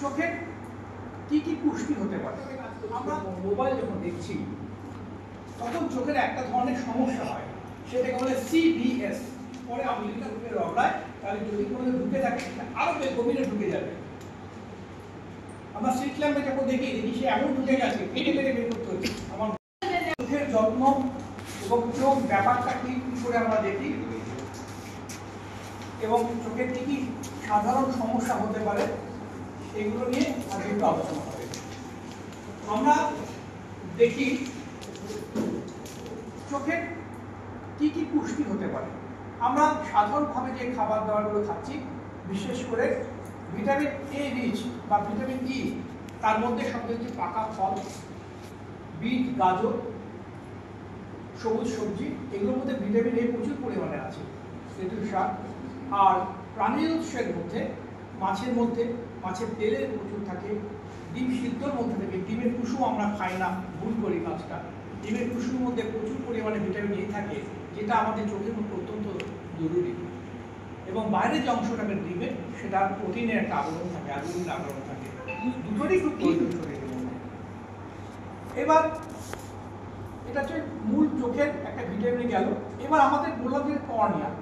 চোখের কি কি পুষ্টি হতে পারে। আমরা মোবাইল যখন দেখছি তখন চোখের একটা ধরনের সমস্যা হয়, সেটাকে বলে CVS। পরে আমেরিকা ঢুকে রগড়ায়, তাহলে যদি কোনো ঢুকে থাকে আরো গভীরে ঢুকে যাবে। আমরা স্ট্রিট ল্যাম্পে যখন দেখি সে এমন ঢুকে গেছে, কেটে কেটে বের করতে হচ্ছে। আমার চোখের যত্ন এবং চোখ ব্যাপারটা কি করে আমরা দেখি এবং চোখের কি কি সাধারণ সমস্যা হতে পারে সেগুলো নিয়ে আজকে একটু আলোচনা হবে। আমরা দেখি চোখের কি কি পুষ্টি হতে পারে। আমরা সাধারণভাবে যে খাবার দাবারগুলো খাচ্ছি, বিশেষ করে ভিটামিন A রিচ বা ভিটামিন E, তার মধ্যে সবচেয়ে হচ্ছে পাকা ফল, বিট, গাজর, সবুজ সবজি, এগুলোর মধ্যে ভিটামিন A প্রচুর পরিমাণে আছে। তেঁতুল শাক আর প্রাণীজ উৎসের মধ্যে মাছের তেলে প্রচুর থাকে, ডিম সিদ্ধর মধ্যে থাকে। ডিমের কুসুম আমরা খাই না, ভুল করি কাজটা। ডিমের কুসুমের মধ্যে প্রচুর পরিমাণে ভিটামিন A থাকে, যেটা আমাদের চোখের মধ্যে অত্যন্ত জরুরি। এবং বাইরের যে অংশটাকে ডিমের, সেটা প্রোটিনের একটা আবরণ থাকে, অ্যালুমিনের আবরণ থাকে, দুটোরই খুব প্রয়োজন শরীরের মধ্যে। এবার এটা হচ্ছে মূল চোখের একটা ভিটামিন গেল। এবার আমাদের বললাম যে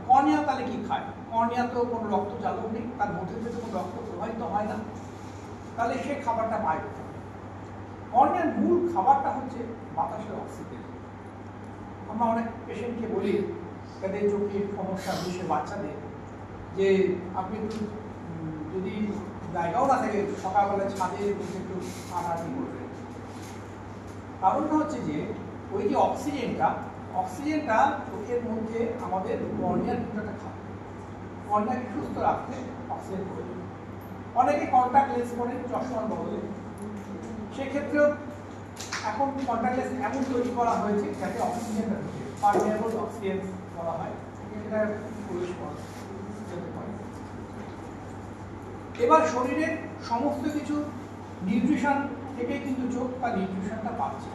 কর্নিয়া তাহলে কি খায়? কর্নিয়া তো কোনো রক্ত চালক নেই, তার মধ্যে থেকে কোনো রক্ত প্রবাহিত হয় না, তাহলে সে খাবারটা পায় কোথায়? কর্নিয়ার মূল খাবারটা হচ্ছে বাতাসের অক্সিজেন। আমরা অনেক পেশেন্টকে বলি, তাদের চোখের সমস্যা, বিশেষ বাচ্চাদের, যে আপনি একটু যদি জায়গাও না থাকে সকালবেলা ছাদে বসে একটু হাঁটাহাঁটি করবেন। কারণটা হচ্ছে যে ওই যে অক্সিজেনটা চোখের মধ্যে আমাদের কর্নিয়ার ভিতরটা খায়। কর্নিয়াকে সুস্থ রাখতে অক্সিজেন প্রয়োজন। অনেকে কন্ট্যাক্ট লেন্স পরেন চশমার বদলে, সেক্ষেত্রেও এখন কন্ট্যাক্ট লেন্স এমন তৈরি করা হয়েছে যাতে অক্সিজেনটা ঢুকে, পারমিয়েবল অক্সিজেন বলা হয়, সেটা প্রবেশ করে যেতে পারে। এবার শরীরের সমস্ত কিছু নিউট্রিশন থেকে কিন্তু চোখ তার নিউট্রিশনটা পাচ্ছে।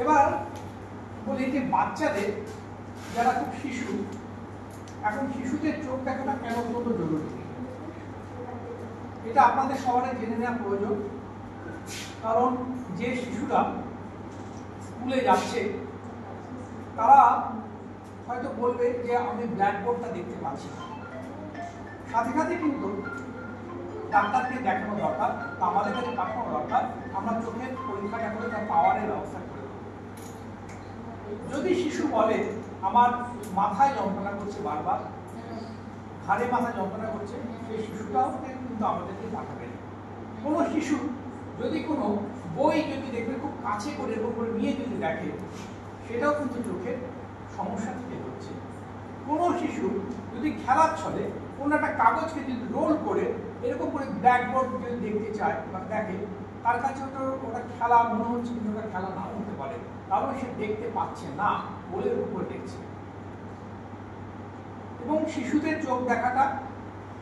এবার বলি যে বাচ্চাদের যারা খুব শিশু, এখন শিশুদের চোখ দেখাটা কেন অত্যন্ত জরুরি, এটা আপনাদের সবারই জেনে নেওয়া প্রয়োজন। কারণ যে শিশুরা স্কুলে যাচ্ছে তারা হয়তো বলবে যে আমি ব্ল্যাকবোর্ডটা দেখতে পাচ্ছি না, সাথে সাথে কিন্তু ডাক্তারকে দেখানো দরকার, আমাদের কাছে পাঠানো দরকার, আমরা চোখের পরীক্ষাটা করে তার পাওয়ারের ব্যবস্থা করে দেবো। যদি শিশু বলে আমার মাথায় যন্ত্রণা করছে, বারবার ঘাড়ে মাথা যন্ত্রণা করছে, সেই শিশুটাও কিন্তু আমাদেরকে পাঠাবেন। কোনো শিশু যদি কোনো বই যদি দেখবে খুব কাছে করে এরকম করে নিয়ে যদি দেখে, সেটাও কিন্তু চোখের সমস্যা থেকে হচ্ছে। কোনো শিশু যদি খেলার ছলে কোনো একটা কাগজকে যদি রোল করে এরকম করে ব্ল্যাকবোর্ড যদি দেখতে চায় বা দেখে, তার কাছে ওটা খেলা মনে হচ্ছে, কিন্তু ওটা খেলা নাও হতে পারে, কারণ সে দেখতে পাচ্ছে না, বলের উপরে দেখছে। এবং শিশুদের চোখ দেখাটা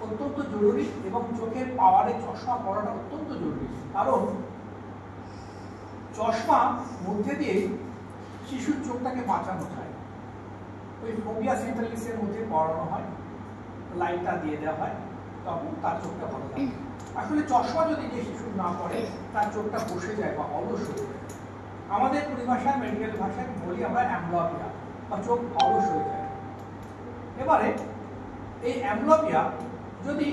অত্যন্ত জরুরি এবং চোখের পাওয়ারে চশমা পরাটা অত্যন্ত জরুরি। কারণ চশমা মধ্যে দিয়ে শিশুর চোখটাকে বাঁচানো যায়। ওই ফোবিয়া সেন্ট্রালিসের মধ্যে পড়ানো হয়, লাইটটা দিয়ে দেওয়া হয়, তখন তার চোখটা ভালো থাকে। আসলে চশমা যদি যে শিশু না পড়ে, তার চোখটা বসে যায় বা অলস হয়ে যায়। আমাদের পরিভাষায়, মেডিকেল ভাষায় বলি আমরা অ্যামব্লিওপিয়া, বা চোখ অলস হয়ে যায়। এবারে এই অ্যামব্লিওপিয়া যদি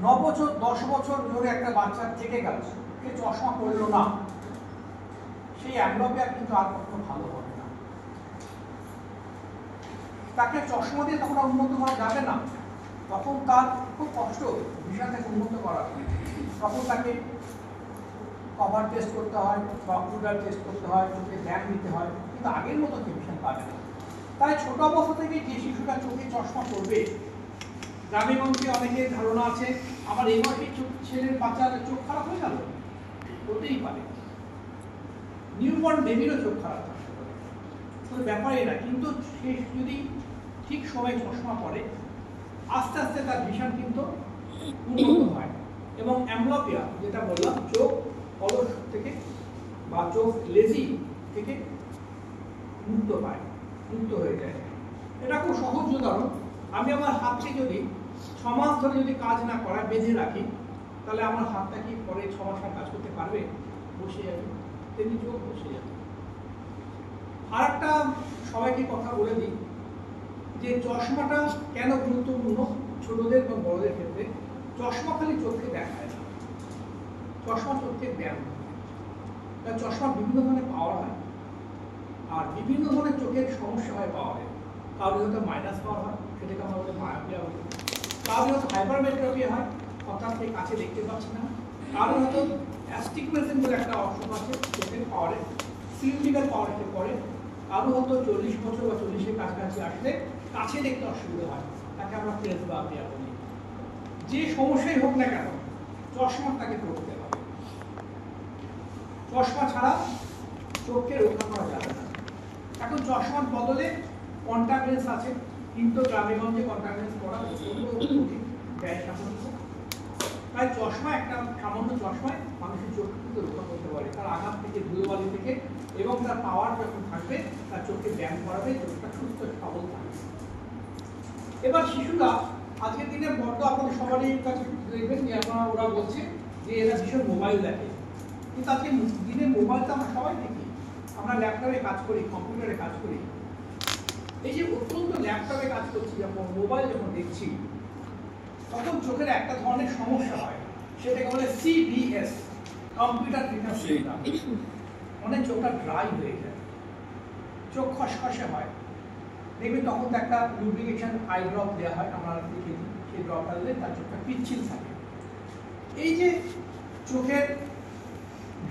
9 বছর 10 বছর ধরে একটা বাচ্চার থেকে গেল, সে চশমা পড়লো না, সেই অ্যামব্লিওপিয়া কিন্তু আর কখনো ভালো হবে না। তাকে চশমা দিয়ে তখন উন্নত করা যাবে না, তখন তার খুব কষ্ট ভিশনটাকে উন্নত করা। তখন তাকে কভার টেস্ট করতে হয় বা অক্লুডার টেস্ট করতে হয়, চোখে ধ্যান দিতে হয়, কিন্তু আগের মতো ভিশন পাবে না। তাই ছোট অবস্থা থেকে যে শিশুটা চোখে চশমা পড়বে, গ্রামেগঞ্জে অনেকের ধারণা আছে আমার এই বয়সের ছেলের বাচ্চার চোখ খারাপ হয়ে গেল, হতেই পারে। নিউবর্ন বেবিরও চোখ খারাপ থাকতে পারে, কোনো ব্যাপারই না। কিন্তু সে যদি ঠিক সময় চশমা পড়ে, আস্তে আস্তে তার ভিশন কিন্তু উন্নত হয়। এবং অ্যামব্লিওপিয়া যেটা বললাম, চোখ অলস থেকে বা চোখ লেজি থেকে মুক্ত হয়ে যায়। এটা খুব সহজ উদাহরণ। আমি আমার হাতকে যদি 6 মাস ধরে যদি কাজ না করা বেঁধে রাখি, তাহলে আমার হাতটা কি পরে 6 মাস আর কাজ করতে পারবে? বসে যাবে, তেমনি চোখ বসে যাবে। আর একটা সবাইকে কথা বলে দিই যে চশমাটা কেন গুরুত্বপূর্ণ ছোটদের বা বড়দের ক্ষেত্রে। চশমা খালি চোখকে দেখায় না, চশমা চোখকে ব্যায়াম করে। চশমা বিভিন্ন ধরনের পাওয়ার হয়, আর বিভিন্ন ধরনের চোখের সমস্যা হয় পাওয়ারে। কারোর হয়তো মাইনাস পাওয়ার হয়, সেটাকে আমরা বলতে মায়োপিয়া বলি। কারোর হয়তো হাইপারমেট্রোপিয়া হয়, অর্থাৎ সেই কাছে দেখতে পাচ্ছি না। কারোর হয়তো অ্যাস্টিগমেশন বলে একটা অপশন আছে চোখের পাওয়ারে, সিলিন্ড্রিক্যাল পাওয়ারকে পড়ে। কারো হয়তো 40 বছর বা 40-এর কাছাকাছি আসলে কাছে দেখতে অসুবিধা হয়, তাকে আমরা প্রেসবাপিয়া বলি। যে সমস্যাই হোক না কেন চশমা তাকে পড়তে হবে। চশমা ছাড়া চোখকে রক্ষা করা যাবে না। এখন চশমার বদলে কন্টাক্ট লেন্স আছে, কিন্তু গ্রামেগঞ্জে কন্টাক্ট লেন্স পড়া ব্যয় সাপেক্ষ। তাই চশমা একটা সামান্য চশমায় মানুষের চোখকে কিন্তু রক্ষা করতে পারে, তার আঘাত থেকে, ধুলোবালি থেকে, এবং তার পাওয়ার যখন থাকবে তার চোখকে ব্যায়াম করাবে, চোখটা সুস্থ সবল থাকবে। এবার শিশুরা আজকের দিনে বড্ড আপনাদের সবারই কাছে দেখবেন যে আপনারা ওরা বলছে যে এরা ভীষণ মোবাইল দেখে, কিন্তু আজকে দিনে মোবাইল তো আমরা সবাই দেখি। আমরা ল্যাপটপে কাজ করি, কম্পিউটারে কাজ করি। এই যে অত্যন্ত ল্যাপটপে কাজ করছি, যখন মোবাইল যখন দেখছি, তখন চোখের একটা ধরনের সমস্যা হয়, সেটাকে বলে CVS, কম্পিউটার ভিশন সিস্টেম। অনেক চোখটা ড্রাই হয়ে যায়, চোখ খসখসে হয়। দেখবেন তখন তো একটা লুব্রিকেশন আই ড্রপ দেওয়া হয়, আমরা দেখেছি, সেই ড্রপটা দিলে তার চোখটা পিচ্ছিল থাকে। এই যে চোখের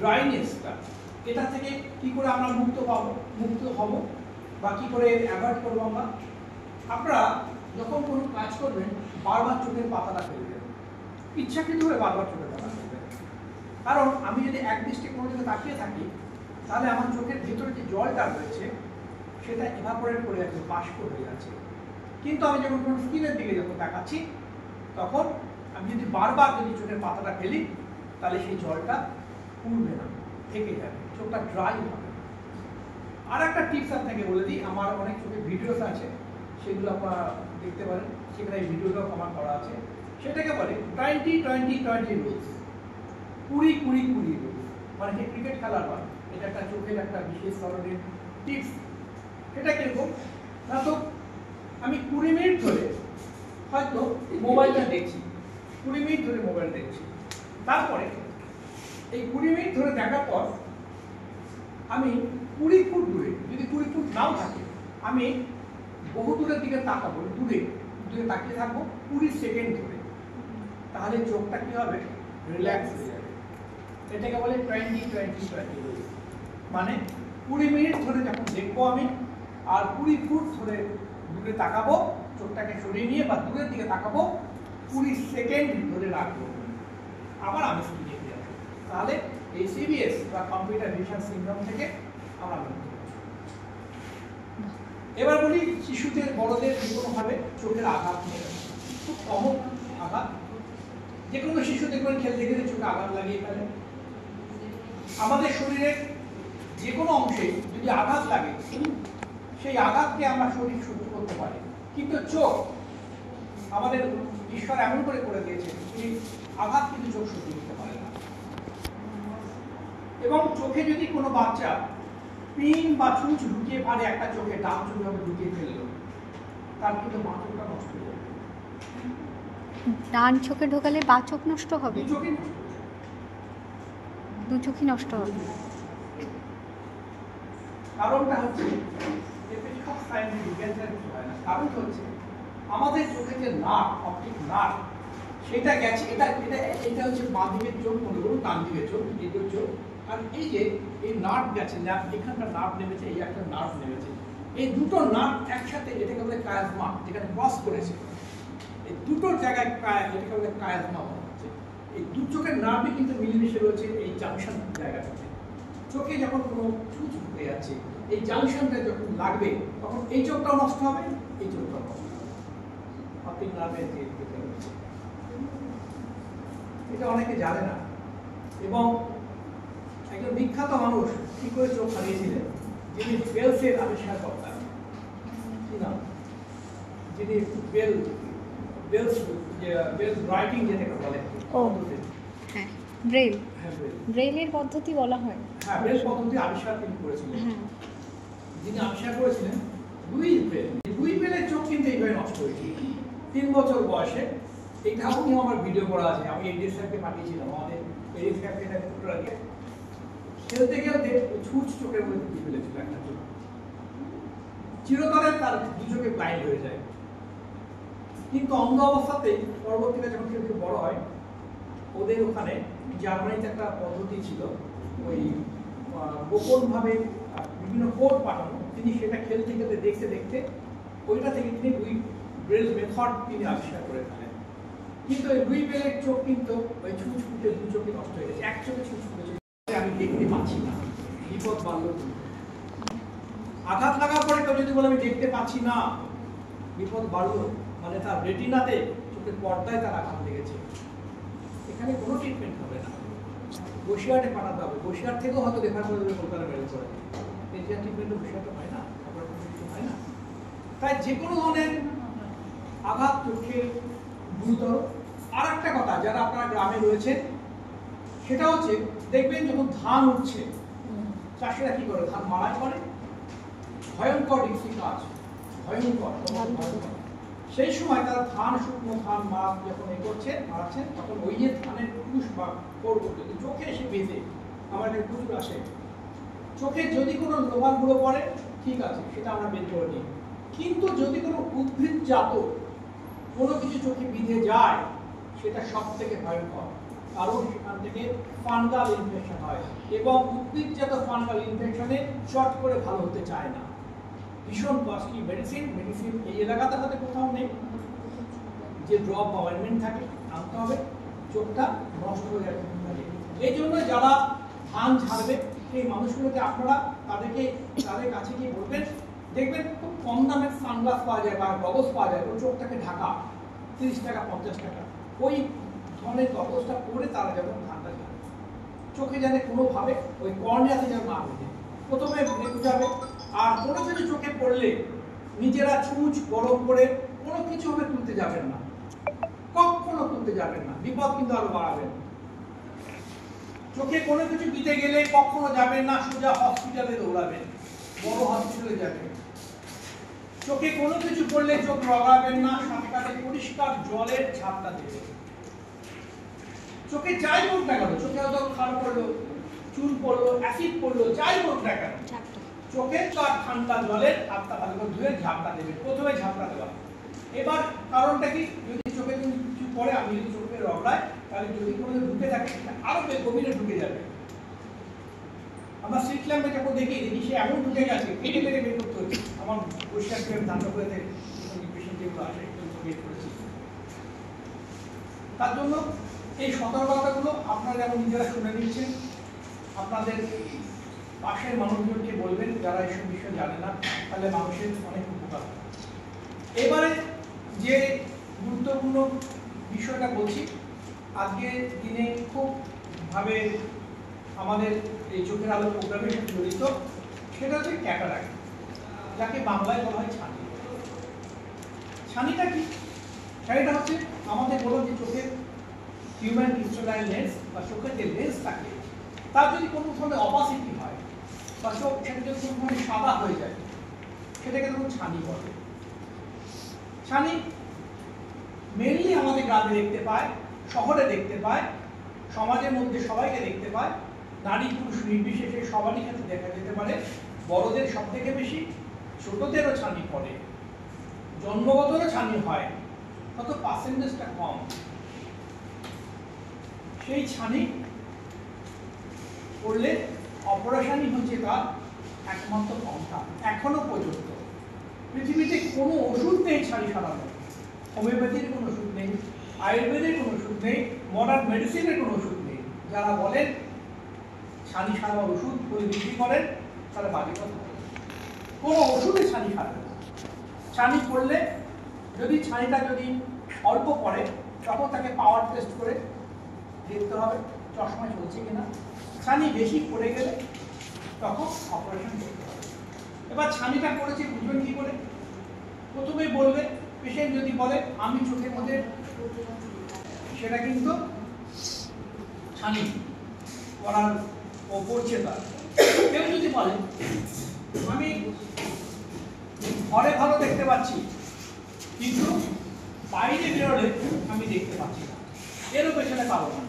ড্রাইনেসটা, এটা থেকে কি করে আমরা মুক্ত হব বা কি করে অ্যাভয়েড করবো আমরা? আপনারা যখন কোনো কাজ করবেন বারবার চোখের পাতাটা ফেলবেন, ইচ্ছাকৃতভাবে বারবার চোখের পাতা ফেলবেন। কারণ আমি যদি এক দৃষ্টি কোনো দিকে তাকিয়ে থাকি, তাহলে আমার চোখের ভেতরে যে জলটা রয়েছে সেটা ইভাপোরেট করে যাচ্ছে, বাষ্প হয়ে যাচ্ছে। কিন্তু আমি যখন কোনো স্ক্রিনের দিকে যখন তাকাচ্ছি, তখন আমি যদি বারবার চোখের পাতাটা ফেলি, তাহলে সেই জলটা পুড়বে না, থেকে যাবে, চোখটা ড্রাই হবে। আর একটা টিপস আপনাকে বলে দিই, আমার অনেক চোখের ভিডিওস আছে, সেগুলো আপনারা দেখতে পারেন, সেখানে এই ভিডিওটাও কমান্ড করা আছে। সেটাকে বলে 20-20-20 রুলস, 20-20-20 রুলস। মানে যে ক্রিকেট খেলার হয়, এটা একটা চোখের একটা বিশেষ ধরনের টিপস। এটা কিরকম না, তো আমি 20 মিনিট ধরে হয়তো মোবাইলটা দেখছি, 20 মিনিট ধরে মোবাইল দেখছি। তারপরে এই 20 মিনিট ধরে দেখার পর আমি 20 ফুট দূরে, যদি 20 ফুট নাও থাকে, আমি বহু দূরের দিকে তাকাবো, দূরে তাকিয়ে থাকবো 20 সেকেন্ড ধরে। তাহলে চোখটা কি হবে? রিল্যাক্স হয়ে যাবে। এটাকে বলে 20-20-20। মানে 20 মিনিট ধরে যখন দেখবো আমি, আর 20 ফুট ধরে দূরে তাকাবো, চোখটাকে সরিয়ে নিয়ে বা দূরের দিকে তাকাবো, 20 সেকেন্ড ধরে রাখবো, আবার আমি স্ক্রিনে ফিরে আসবো। তাহলে এই CVS বা কম্পিউটার ভিশন সিনড্রোম থেকে আমরা মুক্ত। এবার বলি শিশুদের, বড়দের যেকোনোভাবে চোখের আঘাত নিয়ে, খুব কমন আঘাত। যে কোনো শিশু দেখবেন খেলতে গেলে চোখে আঘাত লাগিয়ে ফেলে। আমাদের শরীরের যে কোনো অংশে যদি আঘাত লাগে, সেই আঘাতকে আমরা শরীর সহ্য করতে পারি, কিন্তু চোখ আমাদের ঈশ্বর এমন করে দিয়েছে, সেই আঘাত কিন্তু চোখ সহ্য করতে পারে না। এবং চোখে যদি কোনো বাচ্চা পিন বা ছুঁচ ঢুকিয়ে পারে, একটা চোখে ডান চোখে ঢুকিয়ে ফেললো, তার কিন্তু বাঁ চোখটা নষ্ট হয়ে যাবে। ডান চোখে ঢোকালে বাঁ চোখ নষ্ট হবে? দু চোখই নষ্ট হবে। কারণটা হচ্ছে কারণ হচ্ছে আমাদের চোখে যে নার্ভ, অপটিক নার্ভ, সেটা গেছে, এটা হচ্ছে বাঁ দিকের চোখ, মনে করুন ডান দিকের চোখ, এই চোখ। আর এই যে এই নার্ভ গেছে, এখানকার নার্ভ নেমেছে, এই একটা নার্ভ নেমেছে, এই দুটো নার্ভ একসাথে, এটাকে বলে কায়াজমা, যেখানে ক্রস করেছে, এই দুটোর জায়গায় এটাকে বলে কায়াজমা বলা হচ্ছে। এই দু চোখের নার্ভই কিন্তু মিলেমিশে রয়েছে এই জাংশন জায়গাটাতে। চোখে যখন কোনো ছুঁচ ঢুকে যাচ্ছে, এই জাংশনটা যখন লাগবে, তখন এই চোখটাও নষ্ট হবে, এই চোখটাও নষ্ট হবে। অপটিক নার্ভের যে এটা অনেকে জানে না। এবং একজন বিখ্যাত মানুষ কি করে চোখ হারিয়েছিলেন, যিনি বেলসের আবিষ্কার কর্তা, কি নাম, যিনি বেলস রাইটিং যেটাকে বলে, ব্রেল, হ্যাঁ ব্রেল, ব্রেলের পদ্ধতি বলা হয়। হ্যাঁ ব্রেল পদ্ধতি আবিষ্কার তিনি করেছিলেন। হ্যাঁ, যিনি আবিষ্কার করেছিলেন লুইস ব্রেল। লুই ব্রেলের চোখ কিন্তু এইভাবে নষ্ট হয়েছে 3 বছর বয়সে। এইটাও নিয়ে আমার ভিডিও করা আছে, আমি এডিএস স্যারকে পাঠিয়েছিলাম। আমাদের এডিএস স্যারকে এটা ফটো রাখে খেলতে খেলতে ছুঁচ চোখের মধ্যে ঢুকে ফেলেছিল একটা চোখ, চিরতরে তার দু চোখে ব্লাইন্ড হয়ে যায়। কিন্তু অন্ধ অবস্থাতে পরবর্তীকালে যখন সে বড় হয়, ওদের ওখানে জার্মানিতে একটা পদ্ধতি ছিল, ওই গোপনভাবে বিভিন্ন কোড পাঠানো। তিনি সেটা খেলতে খেলতে দেখতে দেখতে ওইটা থেকে তিনি লুই ব্রেল মেথড তিনি আবিষ্কার করে ফেলেন। কিন্তু ওই লুই ব্রেলের চোখ কিন্তু ওই ছুঁচ ফুটে দু চোখে নষ্ট হয়ে গেছে, এক চোখে ছুঁচ ফুটেছে। আমি দেখতে পাচ্ছি না, বিপদ বাড়লো। আঘাত লাগার পরে কেউ যদি বলে আমি দেখতে পাচ্ছি না, বিপদ বাড়লো, মানে তার রেটিনাতে চোখের পর্দায় তার আঘাত লেগেছে। এখানে কোনো ট্রিটমেন্ট হবে না, বসিরহাটে পাঠাতে হবে। বসিরহাট থেকেও হয়তো রেফার করে দেবে কলকাতা মেডিকেল কলেজে। এশিয়ান ট্রিটমেন্ট বসিরহাটে হয় না, হয় না। তাই যে কোনো ধরনের আঘাত চোখে গুরুতর। আর একটা কথা, যারা আপনারা গ্রামে রয়েছে, সেটা হচ্ছে দেখবেন যখন ধান উঠছে, চাষিরা কি করে, ধান মাড়াই করে, ভয়ঙ্কর রিস্কি কাজ, ভয়ঙ্কর। সেই সময় তারা ধান, শুকনো ধান যখন মারাচ্ছেন, তখন ওই যে ধানের পুষ বা কোড় যদি চোখে এসে বেঁধে, আমার কাছে প্রচুর আসে, চোখে যদি কোনো লোহাগুলো পড়ে ঠিক আছে, সেটা আমরা বের করে নিই। কিন্তু যদি কোনো উদ্ভিদজাত কোনো কিছু চোখে বিঁধে যায়, সেটা সব থেকে ভয়ঙ্কর, কারণ সেখান থেকে ফাঙ্গাল ইনফেকশন হয়, এবং উদ্ভিদজাত ফাঙ্গাল ইনফেকশনে চট করে ভালো হতে চায় না। ভীষণ কস্টলি মেডিসিন এই এলাকাতে হয়তো কোথাও নেই, যে ড্রপ বা অয়েন্টমেন্ট থাকে আনতে হবে, চোখটা নষ্ট হয়ে যাবে। এই জন্য যারা ধান ঝাড়বে সেই মানুষগুলোকে আপনারা তাদের কাছে গিয়ে বলবেন, দেখবেন খুব কম দামের সানগ্লাস পাওয়া যায় বা গগলস পাওয়া যায়, ওই চোখটাকে ঢাকা 30 টাকা 50 টাকা, ওই ধরনের গগলসটা পরে তারা যেন ধানটা ঝাড়ে, চোখে যেন কোনোভাবে ওই কর্নিয়াতে যেন না হয়ে যায়। প্রথমে বুঝাবে। আর কোনো কিছু চোখে পড়লে নিজেরা ছুঁচ গরম করে কোনো কিছু ভাবে তুলতে যাবেন না, কখনো তুলতে যাবেন না, বিপদ কিন্তু আরো বাড়াবেন। চোখে কোনো কিছু দিতে গেলে কখনো যাবেন না সোজা হসপিটালে দৌড়াবেন, বড় হসপিটালে যাবেন। চোখে কোনো কিছু পড়লে চোখ রগাবেন না, সাথে পরিষ্কার জলের ঝাপটা দেবেন। চোখে যাই পড়ুক না কেন, চোখে হয়তো খাল পড়লো, চুল পড়লো, অ্যাসিড পড়লো, যাই পড়ুক না কেন, চোখের তার ঠান্ডা জলের হাতটা ভালো করে ধুয়ে ঝাপটা দেবেন, প্রথমে ঝাপটা দেওয়া। এবার কারণটা কি, যদি চোখে কিছু পড়ে, আমি যদি চোখে রগড়াই, তাহলে যদি কোনো ঢুকে থাকে আরো গভীরে ঢুকে যাবে। আমরা স্ট্রিট ল্যাম্পে যখন দেখি সে এমন ঢুকে গেছে, কেটে কেটে বের করতে হচ্ছে। আমার পরিষ্কার করে ধান্য করে পেশেন্ট যেগুলো আসে বের করেছি। তার জন্য এই সতর্কতাগুলো আপনারা যেমন নিজেরা শুনে নিচ্ছেন, আপনাদের পাশের মানুষজনকে বলবেন যারা এইসব বিষয় জানে না, তাহলে মানুষের অনেক উপকার। এবারে যে গুরুত্বপূর্ণ বিষয়টা বলছি, আজকের দিনে খুব ভাবে আমাদের এই চোখের আলো প্রোগ্রামের সাথে জড়িত, সেটা হচ্ছে ক্যাটারাক্ট, যাকে বাংলায় বলা হয় ছানি। ছানিটা কি? ছানিটা হচ্ছে আমাদের বললাম যে চোখের হিউম্যান ক্রিস্টালাইন লেন্স বা চোখের যে লেন্স থাকে, তার যদি কোনো ধরনের অপাসিটি হয় বা চোখ সেটা যদি কোনো ধরনের সাদা হয়ে যায়, সেটাকে তখন ছানি বলে। ছানি মেনলি আমাদের গ্রামে দেখতে পায়, শহরে দেখতে পায়, সমাজের মধ্যে সবাইকে দেখতে পায়, নারী পুরুষ নির্বিশেষে সবারই ক্ষেত্রে দেখা যেতে পারে। বড়দের সব থেকে বেশি, ছোটদেরও ছানি পড়ে, জন্মগতরও ছানি হয়, কত পার্সেন্টেজটা কম। সেই ছানি করলে অপারেশনই হচ্ছে তার একমাত্র পন্থা। এখনো পর্যন্ত পৃথিবীতে কোনো ওষুধ নেই ছানি সারানো, হোমিওপ্যাথির কোনো ওষুধ নেই, আয়ুর্বেদের কোনো ওষুধ নেই, মডার্ন মেডিসিনের কোনো ওষুধ নেই। যারা বলেন ছানি সারাবার ওষুধ করে বিক্রি করেন, তারা বাজে কথা বলেন। কোনো ওষুধে ছানি সারবে না। ছানি করলে যদি ছানিটা যদি অল্প পড়ে, তখন তাকে পাওয়ার টেস্ট করে দেখতে হবে চশমা চলছে কিনা। ছানি বেশি পড়ে গেলে তখন অপারেশন করতে হবে। এবার ছানিটা করেছে বুঝবেন কি করে? প্রথমে বলবে, পেশেন্ট যদি বলে আমি চোখের মধ্যে, সেটা কিন্তু ছানি পড়ার ও পড়ছে তার। কেউ যদি বলে আমি ঘরে ভালো দেখতে পাচ্ছি কিন্তু বাইরে বেরোলে আমি দেখতে পাচ্ছি না, এরও পেছনে কারণ আছে।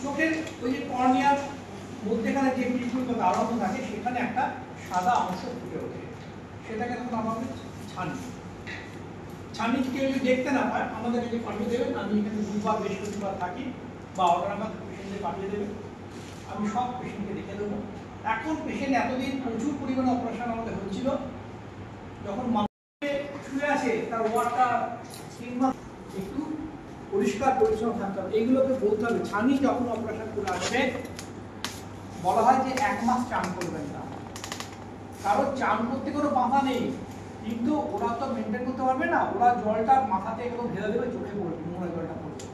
চোখের ওই যে কর্নিয়ার মধ্যেখানে যে পিলগুলো দাঁড়ানো থাকে সেখানে একটা সাদা অংশ ফুটে ওঠে, সেটাকে তখন আমাদের ছানি। ছানি কেউ যদি দেখতে না পায় আমাদের যদি পাঠিয়ে দেবেন, আমি এখানে দুবার বৃহস্পতিবার থাকি বা অর্ডার আমার পেশেন্টে পাঠিয়ে দেবেন, আমি সব পেশেন্টকে দেখে দেবো। এখন পেশেন্ট এতদিন প্রচুর পরিমাণে অপারেশন আমাদের হচ্ছিল, যখন মানুষে শুয়ে আছে তার ওয়ার্ডটা একটু পরিষ্কার পরিচ্ছন্ন থাকতে হবে, এইগুলোকে বলতে হবে। ছানি যখন অপারেশন করে আসবে বলা হয় যে 1 মাস চান করবেন না, কারণ চান করতে কোনো বাধা নেই, কিন্তু ওরা তো মেনটেন করতে পারবে না, ওরা জলটা মাথাতে একদম ঢেলে দেবে, চোখে পড়বে, নোংরা জলটা পড়বে।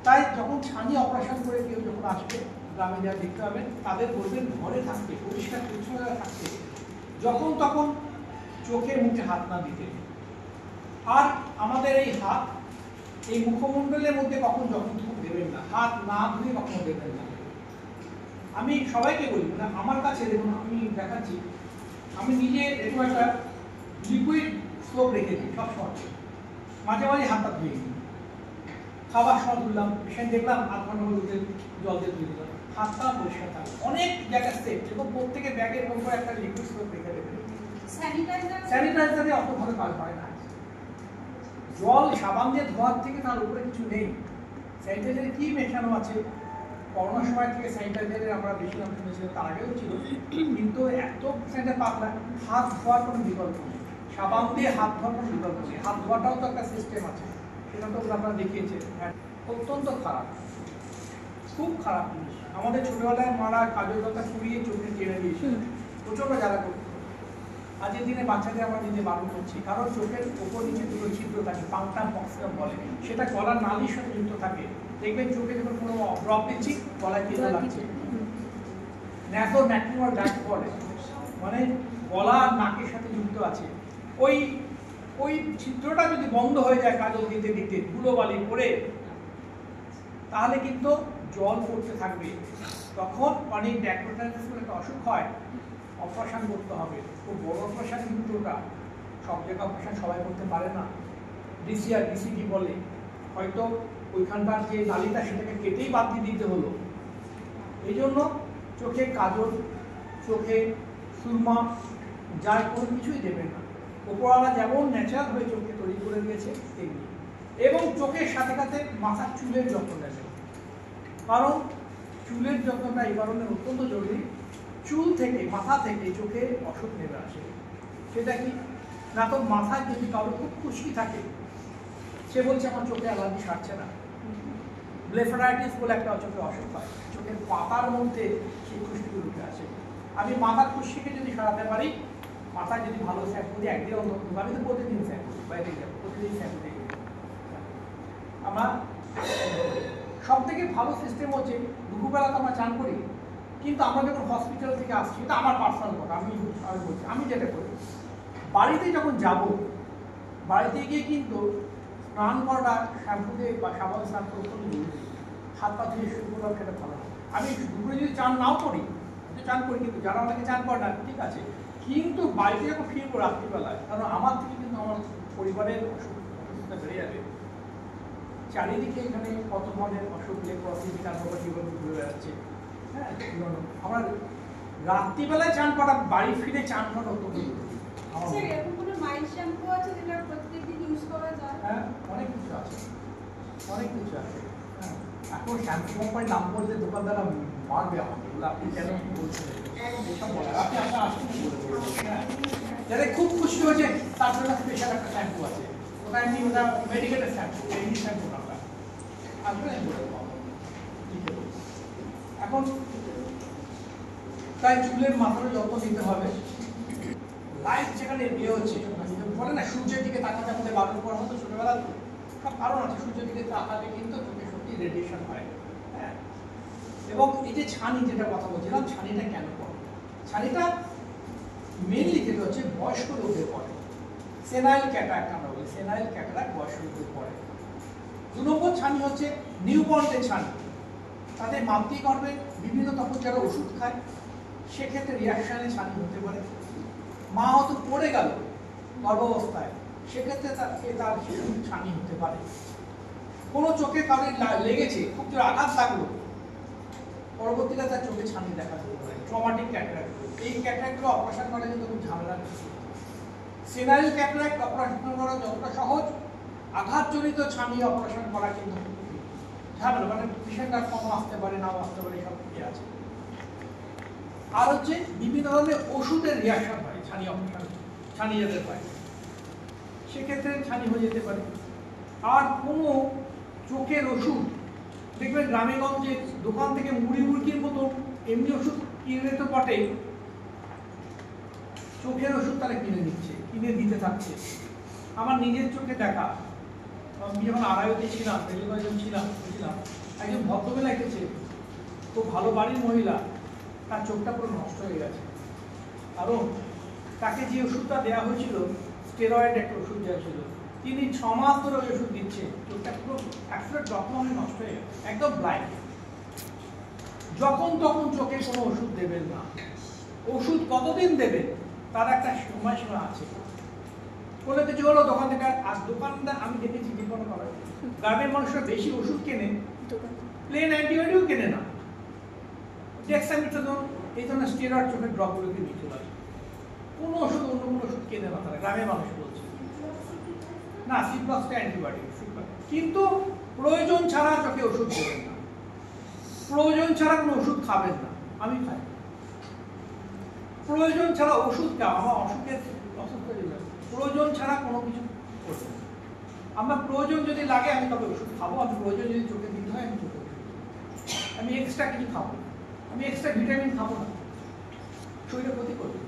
তাই যখন ছানি অপারেশন করে কেউ যখন আসবে গ্রামে যা দেখতে পাবেন, তাদের বলবেন ঘরে থাকতে, পরিষ্কার পরিচ্ছন্ন থাকতে, যখন তখন চোখে মুখে হাত না দিতে। আর আমাদের এই হাত এই মুখমণ্ডলের মধ্যে কখন যখন তখন দেবেন না, হাত না ধুয়ে কখনো দেবেন না। আমি সবাইকে বলি, মানে আমার কাছে দেখুন আমি দেখাচ্ছি, আমি নিজে একটু একটা লিকুইড সোপ রেখে দিই সবসময়, মাঝে মাঝে হাতটা ধুয়ে দিই, খাবার সময় ধুলাম, পেশেন্ট দেখলাম হাত ঘন্টা মধ্যে জল দিয়ে ধুয়ে দিলাম, হাতটা পরিষ্কার থাকে। অনেক জায়গায় সেফ, এবং প্রত্যেকে ব্যাগের উপর একটা লিকুইড সোপ রেখে দেবেন। স্যানিটাইজারে অত ভালো কাজ হয় না, জল সাবান দিয়ে ধোয়ার থেকে তার উপরে কিছু নেই। স্যানিটাইজারে কি মেশানো আছে, করোনার সময় থেকে স্যানিটাইজারের আমরা বেশি নাম শুনেছিলাম, তার আগেও ছিল, কিন্তু এত স্যানিটাইজার পাতলা, হাত ধোয়ার কোনো বিকল্প নেই, সাবান দিয়ে হাত ধোয়ার কোনো বিকল্প নেই। হাত ধোয়াটাও তো একটা সিস্টেম আছে, সেটা তো আপনারা দেখিয়েছে, অত্যন্ত খারাপ, খুব খারাপ জিনিস। আমাদের ছোটবেলায় মারা কাজের কথা পুড়িয়ে চোখে টেনে দিয়েছিল, প্রচন্ড জ্বালা করতো। আজকের দিনে বাচ্চাদের আমরা দিনে বারণ করছি, কারণ চোখের ওপর নিচে দুটো ছিদ্র থাকে, পাংটাম বক্সিয়াম বলে, সেটা গলার নালীর সাথে যুক্ত থাকে। দেখবেন চোখে যখন কোনো ড্রপ দিচ্ছি গলায় কেঁদে লাগছে, ন্যাসো ম্যাক্রিমাল ডাক্ট বলে, মানে গলা নাকের সাথে যুক্ত আছে। ওই ওই ছিদ্রটা যদি বন্ধ হয়ে যায় কাজল দিতে দিতে ধুলোবালি পড়ে, তাহলে কিন্তু জল পড়তে থাকবে, তখন অনেক ড্যাক্টোটাইটিস বলে একটা অসুখ হয়, অপারেশন করতে হবে। খুব বড় অপারেশন কিন্তু ওটা, সব জায়গায় অপারেশন সবাই করতে পারে না, ডিসিআর ডিসিটি বলে, হয়তো ওইখানকার যে নালীটা সেটাকে কেটেই বাদ দিয়ে দিতে হলো। এই জন্য চোখে কাজল, চোখে সুরমা, যার কোনো কিছুই দেবেন না। ওপরওয়ালা যেমন ন্যাচারাল হয়ে চোখকে তৈরি করে দিয়েছে তেমনি, এবং চোখের সাথে সাথে মাথার চুলের যত্ন নেবেন, কারণ চুলের যত্নটা এই কারণে অত্যন্ত জরুরি। চুল থেকে, মাথা থেকে চোখে অসুখ নেমে আসে। সেটা কি না, তো মাথায় যদি কারো খুব খুশকি থাকে, সে বলছে আমার চোখে অ্যালার্জি সারছে না, ব্লেফারাইটিস বলে একটা চোখে অসুখ হয়, চোখের পাতার মধ্যে সেই খুশকিগুলো উঠে আসে। আমি মাথার খুশকিকে যদি সারাতে পারি, মাথায় যদি ভালো শ্যাম্পু দিই, একদিন অন্তত, আমি তো প্রতিদিন শ্যাম্পু বাইরে যাবো, প্রতিদিন শ্যাম্পু দিই। আমরা সব থেকে ভালো সিস্টেম হচ্ছে দুপুরবেলা তো আমরা চান করি, কিন্তু আমরা যখন হসপিটাল থেকে আসছি, এটা আমার পার্সোনাল কথা, আমি বলছি, আমি যেটা করি, বাড়িতে যখন যাব, বাড়িতে গিয়ে কিন্তু স্নান করাটা শ্যাম্পু দিয়ে বা সাবান স্নান করে অত্যন্ত জরুরি। হাত পা ধুয়ে শুরু করলাম, সেটা ভালো না। আমি দুপুরে যদি চান নাও করি, চান করি, কিন্তু যারা আমাকে চান করে না ঠিক আছে, কিন্তু বাড়িতে যখন ফিরবো রাত্রিবেলায়, কারণ আমার থেকে কিন্তু আমার পরিবারের অসুস্থতা বেড়ে যাবে। চারিদিকে এখানে কত ধরনের অসুখ, লেপ্রসি, বিকারভাবে জীবন ঘুরে বেড়াচ্ছে। হ্যাঁ, আমরা রাত্রিবেলায় চান করা, বাড়ি ফিরে চান করা অত্যন্ত জরুরি। হ্যাঁ, অনেক কিছু আছে, অনেক কিছু আছে। হ্যাঁ, এখন শ্যাম্পু কোম্পানির নাম বলতে দোকানদাররা মারবে আমাকে, বলে আপনি কেন বলছেন এসব বলে, আপনি আপনার আসুন বলে। হ্যাঁ, যাদের খুব খুশি হয়েছে তার জন্য স্পেশাল একটা শ্যাম্পু আছে, ওটা এমনি, ওটা মেডিকেলের শ্যাম্পু, এই শ্যাম্পু না আসলে এখন। তাই চুলের মাথার যত্ন নিতে হবে। লাইট যেখানে বিয়ে হচ্ছে, বলে না সূর্যের দিকে তাকাতে আমাদের বারণ করা হতো ছোটবেলা, সব কারণ আছে, সূর্যের দিকে তাকালে কিন্তু চোখে সত্যি রেডিয়েশন হয়। হ্যাঁ, এবং এই যে ছানি যেটা কথা বলছিলাম, ছানিটা কেন পড়ে, ছানিটা মেনলি যেটা হচ্ছে বয়স্ক লোকদের পড়ে, সেনাইল ক্যাটারাক্ট আমরা বলি, সেনাইল ক্যাটারাক্ট বয়স্ক লোকদের পড়ে। 2 নম্বর ছানি হচ্ছে নিউবর্নদের ছানি। তাদের মাতৃগর্ভে বিভিন্ন তখন যারা ওষুধ খায় সেক্ষেত্রে রিয়াকশনে ছানি হতে পারে। মা হয়তো পড়ে গেল গর্ভাবস্থায়, সেক্ষেত্রে তার শিশুর ছানি হতে পারে। কোনো চোখে কারোর লেগেছে, খুব জোর আঘাত লাগলো, পরবর্তীকালে তার চোখে ছানি দেখা দিতে পারে, ট্রমাটিক ক্যাটারাক্ট। এই ক্যাটারাক্টগুলো অপারেশন করা কিন্তু খুব ঝামেলা। সেনাইল ক্যাটারাক্ট অপারেশন করা যতটা সহজ, আঘাতজনিত ছানি অপারেশন করা কিন্তু ঝামেলা, মানে পেশেন্টটা কম আসতে পারে, নাও আসতে পারে, সব কিছু আছে। আর হচ্ছে বিভিন্ন ধরনের ওষুধের রিয়াকশন হয় ছানি অপারেশন, ছানি যাদের হয় সেক্ষেত্রে ছানি হয়ে যেতে পারে। আর কোনো চোখের ওষুধ দেখবেন গ্রামে গঞ্জে দোকান থেকে মুড়ি মুরগির মতো এমনি ওষুধ কিনে তো বটে, চোখের ওষুধ তারা কিনে নিচ্ছে, কিনে দিতে থাকছে। আমার নিজের চোখে দেখা, আমি যখন আড়াইতে ছিলাম, ছিলাম একজন ভদ্রমহিলা এসেছে, খুব ভালো বাড়ির মহিলা, তার চোখটা পুরো নষ্ট হয়ে গেছে। কারণ তাকে যে ওষুধটা দেওয়া হয়েছিল, স্টেরয়েড একটা ওষুধ দেওয়া ছিল, তিনি 6 মাস ধরে ওই ওষুধ দিচ্ছে, চোখটা পুরো অ্যাবসলিউট ডক্টর নষ্ট হয়ে গেছে, একদম ব্লাইন্ড। যখন তখন চোখে কোনো ওষুধ দেবেন না। ওষুধ কতদিন দেবেন তার একটা সময়সীমা আছে। কোনো কিছু হলো দোকান থেকে, আর দোকানদার আমি দেখেছি যে কোনো কারণে গ্রামের মানুষরা বেশি ওষুধ কেনে, প্লেন অ্যান্টিবায়োটিক কেনে না, ডেক্সামিথাসোন এই ধরনের স্টেরয়েড চোখের ড্রপগুলোকে নিয়ে চলে আসে। কোনো ওষুধ অন্য কোনো ওষুধ কেনে না তারা, গ্রামের মানুষ বলছে না, সিপ্লক্সটা অ্যান্টিবায়োটিক। কিন্তু প্রয়োজন ছাড়া চোখে ওষুধ দেবেন না, প্রয়োজন ছাড়া কোনো ওষুধ খাবেন না। আমি খাই, প্রয়োজন ছাড়া ওষুধ খাওয়া আমার অসুখের অসুস্থ প্রয়োজন ছাড়া কোনো কিছু করবে না। আমার প্রয়োজন যদি লাগে আমি তবে ওষুধ খাবো, আমি প্রয়োজন যদি চোখে দিতে হয় আমি চোখে, আমি এক্সট্রা কিছু খাবো, আমি এক্সট্রা ভিটামিন খাবো না, শরীরে ক্ষতি করবে।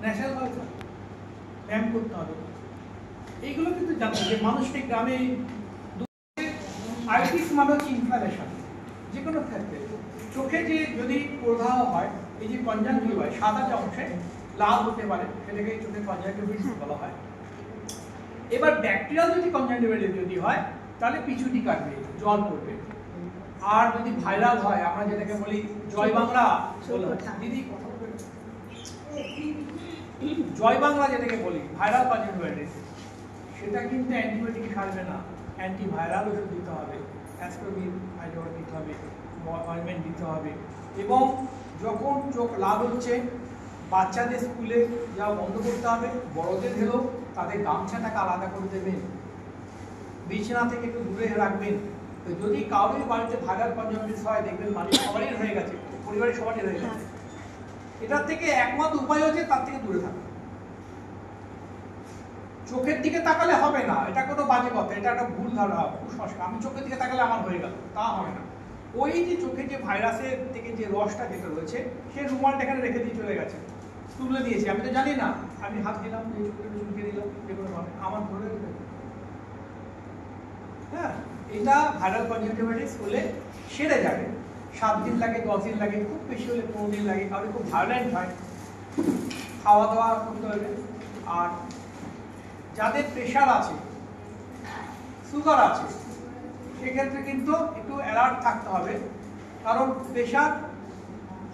ন্যাচারাল ভাবে থাকবে, ব্যায়াম করতে হবে। এইগুলো কিন্তু জানতে যে মানুষকে গ্রামে আইটিস মানে হচ্ছে ইনফ্লামেশন। যে কোনো ক্ষেত্রে চোখে যে যদি প্রদাহ হয়, এই যে কনজাংটিভাইটিস সাদা যে অংশে লাল হতে পারে, সেটাকে চোখের কনজাংটিভাইটিস বলা হয়। এবার ব্যাকটেরিয়াল যদি কনজাংটিভাইটিস যদি হয় তাহলে পিছুটি কাটবে, জল পড়বে। আর যদি ভাইরাল হয়, আমরা যেটাকে বলি জয় বাংলা, দিদি কথা বলবেন, জয় বাংলা যেটাকে বলি ভাইরাল কনজাংটিভাইটিস, সেটা কিন্তু অ্যান্টিবায়োটিক খাবে না, অ্যান্টিভাইরাল ওষুধ দিতে হবে, অ্যাসপিরিন হাইড্রোল দিতে হবে, অয়েন্টমেন্ট দিতে হবে। এবং যখন চোখ লাল হচ্ছে, বাচ্চাদের স্কুলে যাওয়া বন্ধ করতে হবে, বড়দের হলেও তাদের গামছাটাকে আলাদা করে দেবেন, বিছানা থেকে একটু দূরে রাখবেন। তো যদি কারোর বাড়িতে ভাইরাল কনজাংটিভাইটিস হয়, দেখবেন মানে সবারই হয়ে গেছে, পরিবারের সবারই হয়ে গেছে, এটার থেকে একমাত্র উপায় হচ্ছে তার থেকে দূরে থাকা। চোখের দিকে তাকালে হবে না, এটা কোনো বাজে কথা, এটা একটা ভুল ধারণা, কুসংস্কার। আমি চোখের দিকে তাকালে আমার হয়ে গেল, তা হবে না। ওই যে চোখে যে ভাইরাসের থেকে যে রসটা যেটা রয়েছে, সে রুমালটা এখানে রেখে দিয়ে চলে গেছে, তুলে দিয়েছি, আমি তো জানি না, আমি হাত দিলাম, চুলকে দিলাম, যে কোনো ভাবে আমার ধরে, হ্যাঁ, এটা ভাইরাল কনজাংটিভাইটিস হলে সেরে যাবে। 7 দিন লাগে, 10 দিন লাগে, খুব বেশি হলে 15 দিন লাগে। কারণ খুব ভায়োলেন্ট হয়, খাওয়া দাওয়া করতে হবে। আর যাদের প্রেশার আছে, সুগার আছে, সেক্ষেত্রে কিন্তু একটু অ্যালার্ট থাকতে হবে। কারণ প্রেশার,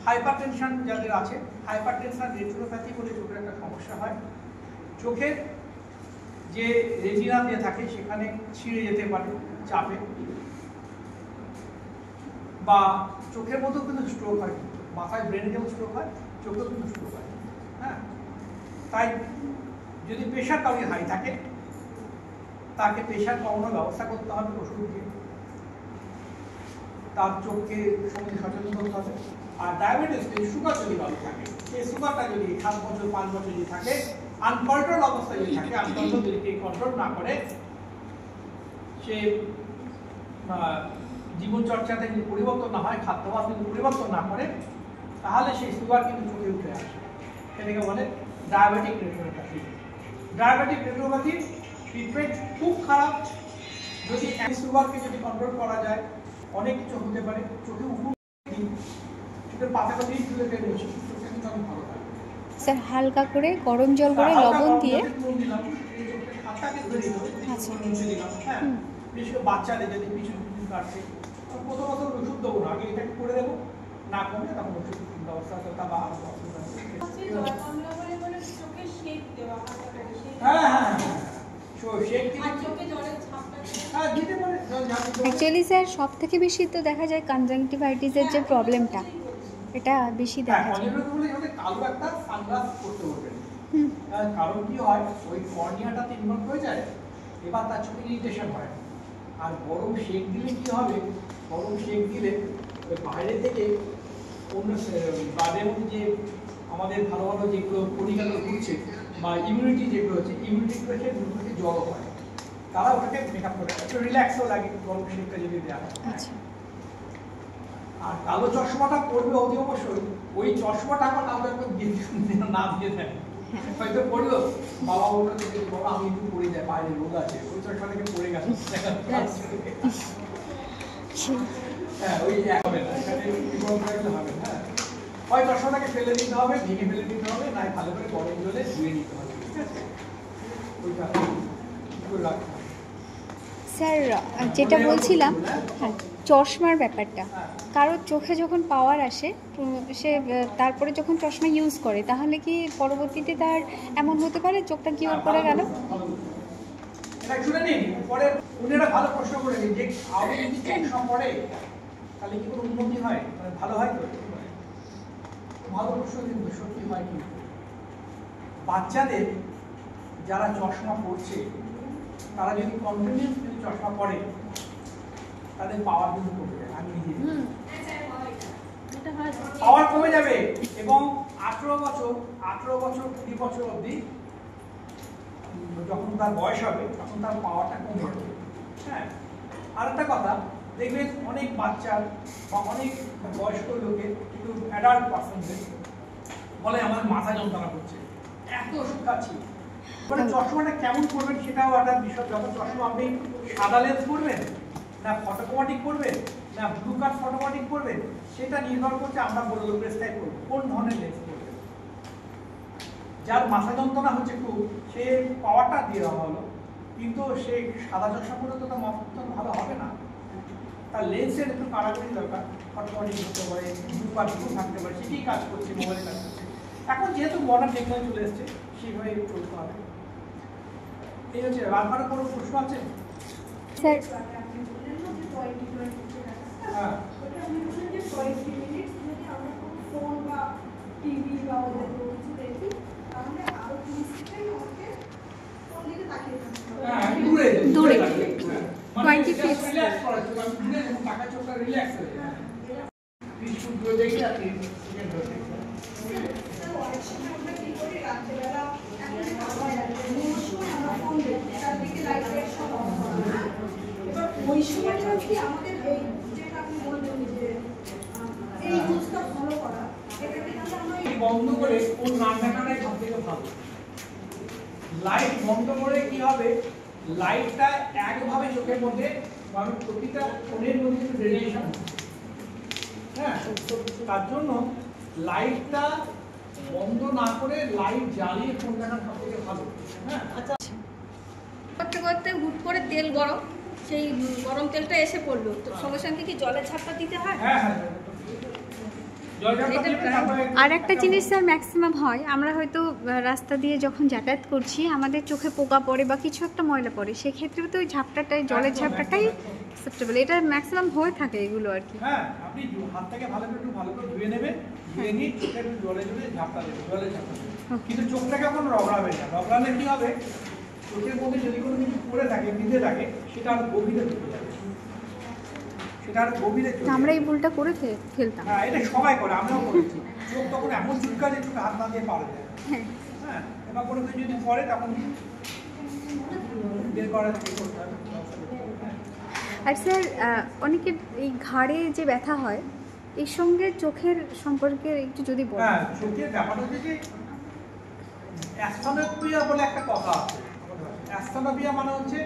হাইপারটেনশন যাদের আছে, হাইপারটেনশন রেটিনোপ্যাথি বলে চোখের একটা সমস্যা হয়। চোখের যে রেটিনা দিয়ে থাকে সেখানে ছিঁড়ে যেতে পারে চাপে, বা চোখের মধ্যেও কিন্তু স্ট্রোক হয়, মাথায় ব্রেনে যেমন স্ট্রোক হয়, চোখেও কিন্তু স্ট্রোক হয়। হ্যাঁ, তাই যদি প্রেশার কাউকে হাই থাকে, তাকে প্রেশার কমানোর ব্যবস্থা করতে হবে ওষুধ দিয়ে, তার চোখকে সম্বন্ধে সচেতন করতে হবে। আর ডায়াবেটিস, সুগার যদি ভালো থাকে, সেই সুগারটা যদি 7 বছর 5 বছর যদি থাকে, আনকন্ট্রোল অবস্থায় যদি থাকে, আনকন্ট্রোল যদি কন্ট্রোল না করে, সে জীবনচর্চাতে যদি পরিবর্তন না হয়, খাদ্যাভ্যাস যদি পরিবর্তন না করে, তাহলে সেই সুগার কিন্তু চোখে উঠে আসে। সেটাকে বলে diabetic retinopathy. Diabetic retinopathy treatment খুব খারাপ। যদি সুগারকে যদি কন্ট্রোল করা যায়, অনেক কিছু হতে পারে। চোখে উপর চোখের পাতাটা দিয়ে তুলে দেবে, চোখটা কিন্তু অনেক ভালো থাকে। স্যার হালকা করে গরম জল করে লবণ দিয়ে, আচ্ছা, বিশেষ করে বাচ্চাদের যদি পিছু পিছু কাটছে প্রথমত ওষুধ দেবো না, আগে এটাকে করে দেবো, না কমলে তখন ওষুধ ব্যবস্থা করতে বা হ্যাঁ হ্যাঁ হ্যাঁ অ্যাকচুয়ালি স্যার সব থেকে বেশি তো দেখা যায় কনজাংটিভাইটিসের যে প্রবলেমটা, এটা বেশি দেখা যায়। কালো একটা সানগ্লাস করতে বলবেন, কারণ কি হয় ওই কর্নিয়াটাতে ইনভলভ হয়ে যায়, এবার তার চোখে ইরিটেশন হয়। আর গরম শেক দিলে কি হবে, গরম শেক দিলে ওই বাইরে থেকে অন্য বাদের মধ্যে যে আমাদের ভালো ভালো যেগুলো কণিকাগুলো ঘুরছে বা ইমিউনিটি যেগুলো হচ্ছে, ইমিউনিটিগুলো সে দূর থেকে জড়ো হয়, তারা ওটাকে মেকআপ করে, একটু রিল্যাক্সও লাগে গরম শেকটা যদি দেওয়া হয়। আর কালো চশমাটা পড়বে অতি অবশ্যই, ওই চশমাটা আমার আমরা একটু না দিয়ে দেয়, হয়তো পড়লো বাবা ওটা থেকে বাবা আমি একটু পড়ে যাই, বাইরে রোদ আছে, ওই চশমাটাকে পড়ে গেল। হ্যাঁ ওই হবে না, এখানে হবে। হ্যাঁ হয় চশমাটাকে ফেলে দিতে হবে, ভেঙে ফেলে দিতে হবে, না ভালো করে গরম জলে ধুয়ে নিতে হবে, ঠিক আছে? ওইটা করে রাখতে হবে। স্যার যেটা বলছিলাম, হ্যাঁ চশমার ব্যাপারটা, কারোর চোখে যখন পাওয়ার আসে সে তারপরে যখন চশমা ইউজ করে, তাহলে কি পরবর্তীতে তার এমন হতে পারে চোখটা কিওর করে গেল? এটা শুনে নিন, পরে উনি একটা ভালো প্রশ্ন করে নিন যে আগে যদি চশমা পড়ে তাহলে কি কোনো উন্নতি হয়, মানে ভালো হয় তো? ভালো প্রশ্ন কিন্তু সত্যি হয় কি, বাচ্চাদের যারা চশমা পড়ছে তারা যদি কন্টিনিউস যদি চশমা পড়ে তাদের পাওয়ার কিন্তু কমে যাবে। আমি নিজে পাওয়ার কমে যাবে, এবং 18 বছর 20 বছর অবধি যখন তার বয়স হবে তখন তার পাওয়ারটা কমে যাবে। হ্যাঁ আর একটা কথা দেখবেন, অনেক বাচ্চার বা অনেক বয়স্ক লোকের, একটু অ্যাডাল্ট পার্সনদের বলে আমার মাথা যন্ত্রণা করছে, এত ওষুধ খাচ্ছি। মানে চশমাটা কেমন করবেন সেটাও একটা বিষয়। যখন চশমা আপনি সাদা লেন্স করবেন না ফটোক্রোমেটিক করবেন না ব্লু কাট ফটোক্রোমেটিক করবেন, সেটা নির্ভর করছে আমরা বলে দেবো প্রেসক্রাইব করবো কোন ধরনের লেন্স করবেন। যার মাথা যন্ত্রণা হচ্ছে খুব, সে পাওয়ারটা দিয়ে দেওয়া হলো, কিন্তু সে সাদা চশমা পরে তো তার মাথা ভালো হবে না, তার লেন্সের একটু কারাগরি দরকার, ফটোক্রোমেটিক হতে পারে, ব্লু কাট থাকতে পারে, সেটাই কাজ করছে, মোবাইলে কাজ করছে। এখন যেহেতু মডার্ন টেকনোলজি চলে এসছে সেইভাবে চলতে হবে। এই হচ্ছে। আপনার কোনো প্রশ্ন আছে স্যার? হ্যাঁ দূরে 20 feet রিল্যাক্স করা হচ্ছে, আমি দূরে যখন টাকা চোখটা রিল্যাক্স হয়ে যায় 20 ফুট দূরে দেখি আর 3 সেকেন্ড ধরে ওই সময়টা কি আমাদের এই যেটা আপনি বললেন যে এই রুলসটা ফলো করা, এটাকে আমরা বন্ধ করে কোন রান্নাটাই সবথেকে ভালো। লাইট বন্ধ করে কি হবে, লাইটটা একভাবে চোখের মধ্যে, মানে প্রতিটা কোণের মধ্যে রেডিয়েশন, হ্যাঁ তার জন্য লাইটটা বন্ধ না করে লাইট জ্বালিয়ে ফোন দেখা সবথেকে ভালো। হ্যাঁ আচ্ছা, করতে করতে হুট করে তেল গরম, সেই গরম তেলটা এসে পড়লো, তো সঙ্গে সঙ্গে কি জলের ঝাপটা দিতে হয়? হ্যাঁ হ্যাঁ আর একটা জিনিস স্যার ম্যাক্সিমাম হয়, আমরা হয়তো রাস্তা দিয়ে যখন যাতায়াত করছি আমাদের চোখে পোকা পড়ে বা কিছু একটা ময়লা পড়ে, সেক্ষেত্রে তো ওই ঝাপটাটাই, জলের ঝাপটাটাই অ্যাকসেপ্টেবল, এটা ম্যাক্সিমাম হয়ে থাকে এগুলো আর কি। হ্যাঁ আপনি হাতটাকে ভালো করে একটু ভালো করে ধুয়ে নেবেন, ধুয়ে নিয়ে চোখে একটু জলে ঝাপটা দেবেন, জলে ঝাপটা দেবেন, কিন্তু চোখটাকে এখন রগড়াবেন না। রগড়ালে কি হবে, চোখের মধ্যে যদি কোনো কিছু পড়ে থাকে, ভিজে থাকে, সেটা আর গভীরে ঢুকে যাবে, সেটা আর গভীরে চলে যাবে। আমরা এই ভুলটা করে ফেলতাম। হ্যাঁ এটা সবাই করে, আমরাও করেছি। চোখ তখন এমন চুলকা যে চোখে হাত না দিয়ে পারে যায়। হ্যাঁ এবার কোনো কিছু যদি পড়ে তখন বের করার চেষ্টা করতে হবে। আর স্যার অনেকের এই ঘাড়ে যে ব্যথা হয়, এর সঙ্গে চোখের সম্পর্কে একটু যদি বলেন। হ্যাঁ চোখের ব্যাপারটা হচ্ছে যে অ্যাস্ট্রোনোপিয়া বলে একটা কথা আছে। অ্যাস্ট্রোনোপিয়া মানে হচ্ছে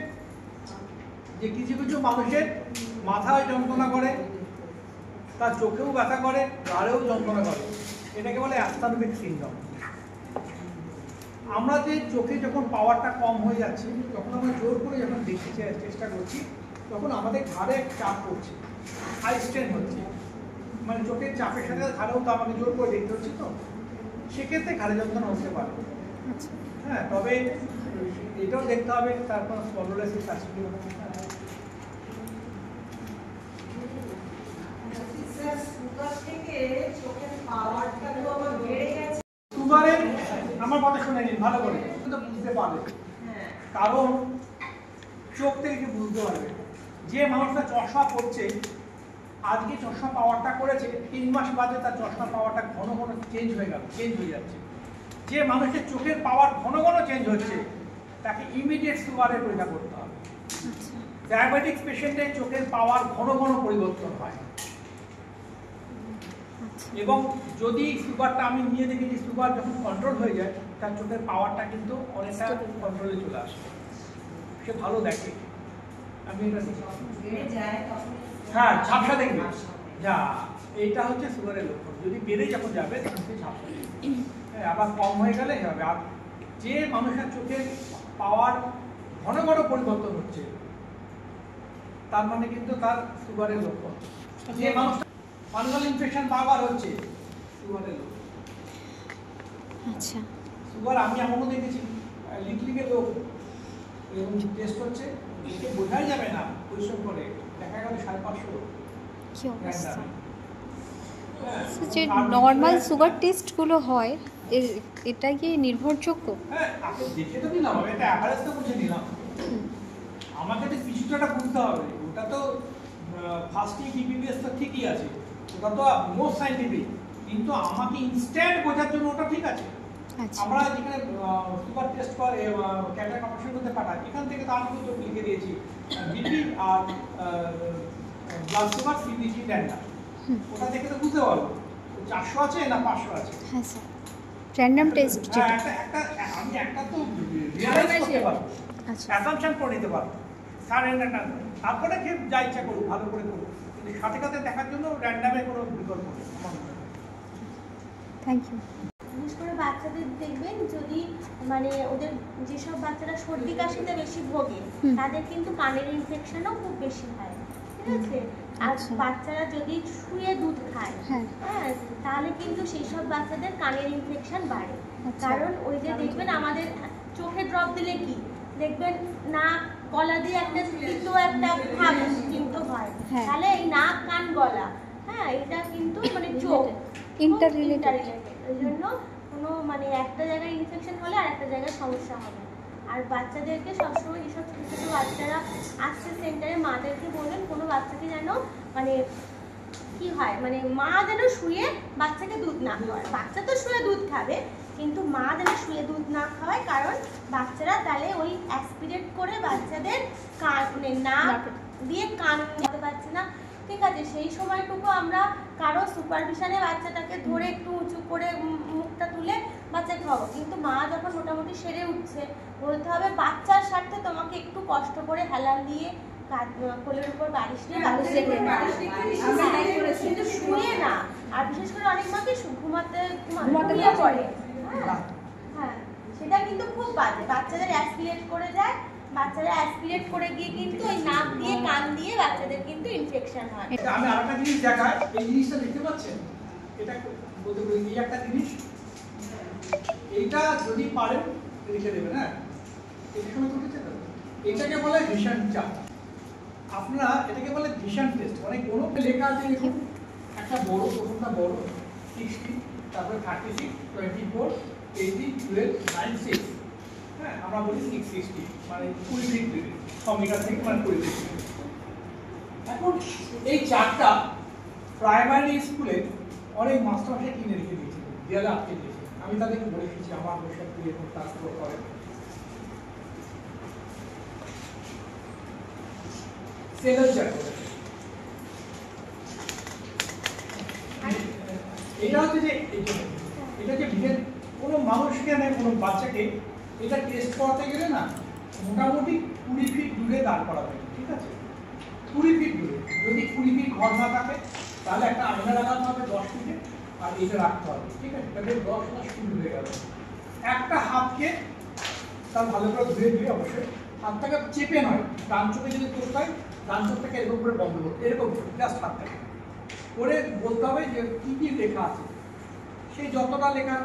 যে কিছু কিছু মানুষের মাথায় যন্ত্রণা করে, তার চোখেও ব্যথা করে, ঘাড়েও যন্ত্রণা করে, এটাকে বলে অ্যাস্ট্রোনোপিক সিনড্রোম। আমরা যে চোখে যখন পাওয়ারটা কম হয়ে যাচ্ছে, তখন আমরা জোর করে যখন দেখতে চেষ্টা করছি, তখন আমাদের ঘাড়ে চাপ পড়ছে, আই স্ট্রেন হচ্ছে, মানে চোখের চাপের সাথে ঘাড়েও তো আমাকে জোর করে দেখতে হচ্ছে, তো সেক্ষেত্রে ঘাড়ে যন্ত্রণা হতে পারে। হ্যাঁ, তবে এটাও দেখতে হবে তারপর স্পন্ডোলাইসিস আছে কি সুগারের আমার কথা শুনে নিন ভালো করে, কিন্তু বুঝতে পারবে, কারণ চোখ থেকে কি বুঝতে পারবে। যে মানুষটা চশমা পড়ছে, আজকে চশমা পাওয়ারটা করেছে, 3 মাস বাদে তার চশমা পাওয়ারটা ঘন ঘন চেঞ্জ হয়ে যাচ্ছে। যে মানুষের চোখের পাওয়ার ঘন ঘন চেঞ্জ হচ্ছে, তাকে ইমিডিয়েট সুগারের পরীক্ষা করতে হবে। ডায়াবেটিক পেশেন্টের চোখের পাওয়ার ঘন ঘন পরিবর্তন হয়, এবং যদি সুগারটা আমি নিয়ে দেখি সুগার যখন কন্ট্রোল হয়ে যায়, তার চোখের পাওয়ারটা কিন্তু অনেকটা কন্ট্রোলে চলে আসে, সে ভালো দেখে। আমি এটা হ্যাঁ ঝাপসা দেখবে, যা এইটা হচ্ছে সুগারের লক্ষণ। যদি বেড়ে যখন যাবে তখন সে ঝাপসা দেখবে, আবার কম হয়ে গেলে হবে। আর যে মানুষের চোখের পাওয়ার ঘন ঘন পরিবর্তন হচ্ছে, তার মানে কিন্তু তার সুগারের লক্ষণ। যে মানুষ ফাঙ্গাল ইনফেকশন বারবার হচ্ছে, সুগারের লক্ষণ। আচ্ছা, সুগার আমি এমনও দেখেছি, লিটলিকে লোক টেস্ট হচ্ছে, একে বোঝাই যাবে না পরিশ্রম করে, দেখা গেল 550। কি অবস্থা। যে নর্মাল সুগার টেস্টগুলো হয়, এটা কি নির্ভরযোগ্য? হ্যাঁ, আপনি দেখে তো নিলাম, আমি একটা অ্যাভারেজ তো বুঝে নিলাম। আমাকে তো কিছুটা বুঝতে হবে। ওটা তো ফার্স্টিং বিবিএস তো ঠিকই আছে, ওটা তো মোস্ট সাইন্টিফিক, কিন্তু আমাকে ইনস্ট্যান্ট বোঝার জন্য ওটা ঠিক আছে। আমরা যেখানে সুগার টেস্ট করে ক্যাটারাক্ট অপারেশন করতে পাঠাই, এখান থেকে তো আমি তো লিখে দিয়েছি বিপি আর ব্লাড সুগার, সিবিজি, র্যান্ডাম। ওটা দেখে তো বুঝতে পারবো 400 আছে না 500 আছে। হ্যাঁ স্যার, র্যান্ডম টেস্ট যেটা আমি একটা তো রিয়ালাইজ করতে পারবো, আচ্ছা অ্যাসাম্পশন করে নিতে পারবো, স্যার র্যান্ডাম, তারপরে কি যা ইচ্ছা করুন ভালো করে করুন, কিন্তু সাথে সাথে দেখার জন্য র্যান্ডামের কোনো বিকল্প নেই। Thank you. বিশেষ করে বাচ্চাদের দেখবেন, যদি মানে ওদের যেসব বাচ্চারা সর্দি কাশিতে বেশি ভোগে, তাদের কিন্তু কানের ইনফেকশনও খুব বেশি হয়, ঠিক আছে? আর বাচ্চারা যদি শুয়ে দুধ খায়, হ্যাঁ, তাহলে কিন্তু সেই সব বাচ্চাদের কানের ইনফেকশন বাড়ে। কারণ ওই যে দেখবেন আমাদের চোখে ড্রপ দিলে কি দেখবেন, নাক গলা দিয়ে একটা কিন্তু একটা ভাব কিন্তু হয়, তাহলে এই নাক কান গলা, হ্যাঁ, এটা কিন্তু মানে চোখ ইন্টার রিলেটেড। ওই জন্য কোনো মানে একটা জায়গায় ইনফেকশন হলে আর একটা জায়গায় সমস্যা হবে। আর বাচ্চাদেরকে সবসময় যেসব ছোটো ছোটো বাচ্চারা আসছে সেন্টারে, মাদেরকে বলবেন কোনো বাচ্চাকে যেন মানে কি হয়, মানে মা যেন শুয়ে বাচ্চাকে দুধ না খাওয়ায়। বাচ্চা তো শুয়ে দুধ খাবে, কিন্তু মা যেন শুয়ে দুধ না খাওয়ায়, কারণ বাচ্চারা তাহলে ওই অ্যাসপিরেট করে বাচ্চাদের কান মানে নাক দিয়ে কান নিতে পারছে না, ঠিক আছে? সেই সময়টুকু আমরা কারো সুপারভিশনে বাচ্চাটাকে ধরে একটু উঁচু করে মুখটা তুলে বাচ্চা খাওয়াবো, কিন্তু মা যখন মোটামুটি সেরে উঠছে, বলতে হবে বাচ্চার স্বার্থে তোমাকে একটু কষ্ট করে হেলান দিয়ে কোলের উপর বালিশ দিয়ে কিন্তু শুয়ে না। আর বিশেষ করে অনেক মাকে ঘুমাতে পড়ে, হ্যাঁ, সেটা কিন্তু খুব বাজে। বাচ্চাদের অ্যাসপিরেট করে যায়, বাচ্চারা অ্যাসপিরেট করে গিয়ে কিন্তু ওই নাক দিয়ে কান দিয়ে বাচ্চাদের কিন্তু ইনফেকশন হয়। আমি আরেকটা জিনিস দেখাই, এই জিনিসটা দেখতে পাচ্ছেন, এটা বলতে বলি এই একটা জিনিস, এইটা যদি পারেন লিখে দেবেন। হ্যাঁ, এই সময় তো লিখে দেবেন। এটাকে বলে ভিশন চার্ট। আপনারা এটাকে বলে ভিশন টেস্ট। মানে কোনো লেখা আছে দেখুন, একটা বড়, প্রথমটা বড় 60, তারপরে 36, 24, 18, 12, 9, 6। হ্যাঁ, আমরা বলি 660, মানে 20 ফিট 6 মিটার থেকে মানে 20 ফিট। এখন এই চারটা প্রাইমারি স্কুলে অনেক মাস্টারকে কিনে রেখে দিয়েছিল, দেয়ালে আটকে দিয়েছে। আমি তাদেরকে বলে দিয়েছি আমার বসে এরকম ক্লাস করে সেলের চার করে। এটা হচ্ছে যে এটা যে বিশেষ কোনো মানুষকে না কোনো বাচ্চাকে এটা টেস্ট করতে গেলে না মোটামুটি 20 ফিট দূরে দাঁড় করাবে, ঠিক আছে? 20 ফিট দূরে। যদি 20 ফিট ঘর না থাকে তাহলে একটা আয়না লাগাতে হবে 10 ফিটে, আর এটা রাখতে হবে, ঠিক আছে? তাহলে 10 মাস শুরু হয়ে গেল। একটা হাতকে তার ভালো করে ধুয়ে অবশ্যই হাতটাকে চেপে নয়, ডান চোখে যদি তোর হয় ডান চোখটাকে এরকম করে বন্ধ করতে, এরকম জাস্ট হাতটাকে করে বলতে হবে যে কি কি লেখা আছে। সেই যতটা লেখা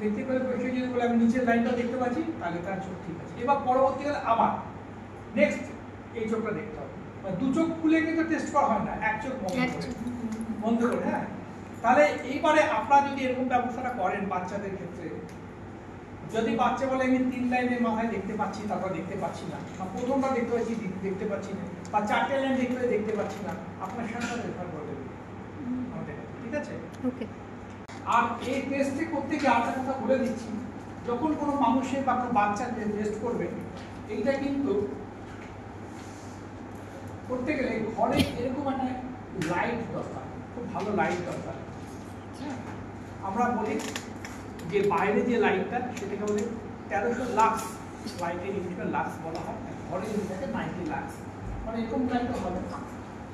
দেখতে পেলে সে যদি বলে আমি নিচের লাইনটা দেখতে পাচ্ছি, তাহলে তার চোখ ঠিক আছে। এবার পরবর্তীকালে আবার নেক্সট এই চোখটা দেখতে হবে, দু চোখ খুলে কিন্তু টেস্ট করা হয় না, এক চোখ বন্ধ করে। হ্যাঁ, তাহলে এইবারে আপনারা যদি এরকম ব্যবস্থাটা করেন বাচ্চাদের ক্ষেত্রে, যদি বাচ্চা বলে আমি 3 লাইনের মাথায় দেখতে পাচ্ছি, তারপর দেখতে পাচ্ছি না, বা প্রথমটা দেখতে পাচ্ছি দেখতে পাচ্ছি না, বা 4টে লাইন দেখতে পাচ্ছি না, আপনার সাথে রেফার করে দেবেন আমাদের, ঠিক আছে? ওকে। আর এই টেস্টে করতে গিয়ে আরেকটা কথা বলে দিচ্ছি, যখন কোনো মানুষের বা কোনো বাচ্চা টেস্ট করবে, এইটা কিন্তু করতে গেলে ঘরে এরকম একটা লাইট দরকার, খুব ভালো লাইট দরকার। আমরা বলি যে বাইরে যে লাইটটা সেটাকে বলে 1300 লাক্স, লাইটের ইউনিটটা লাক্স বলা হয়, ঘরে যেটাকে 90 লাক্স, মানে এরকম লাইটটা হবে।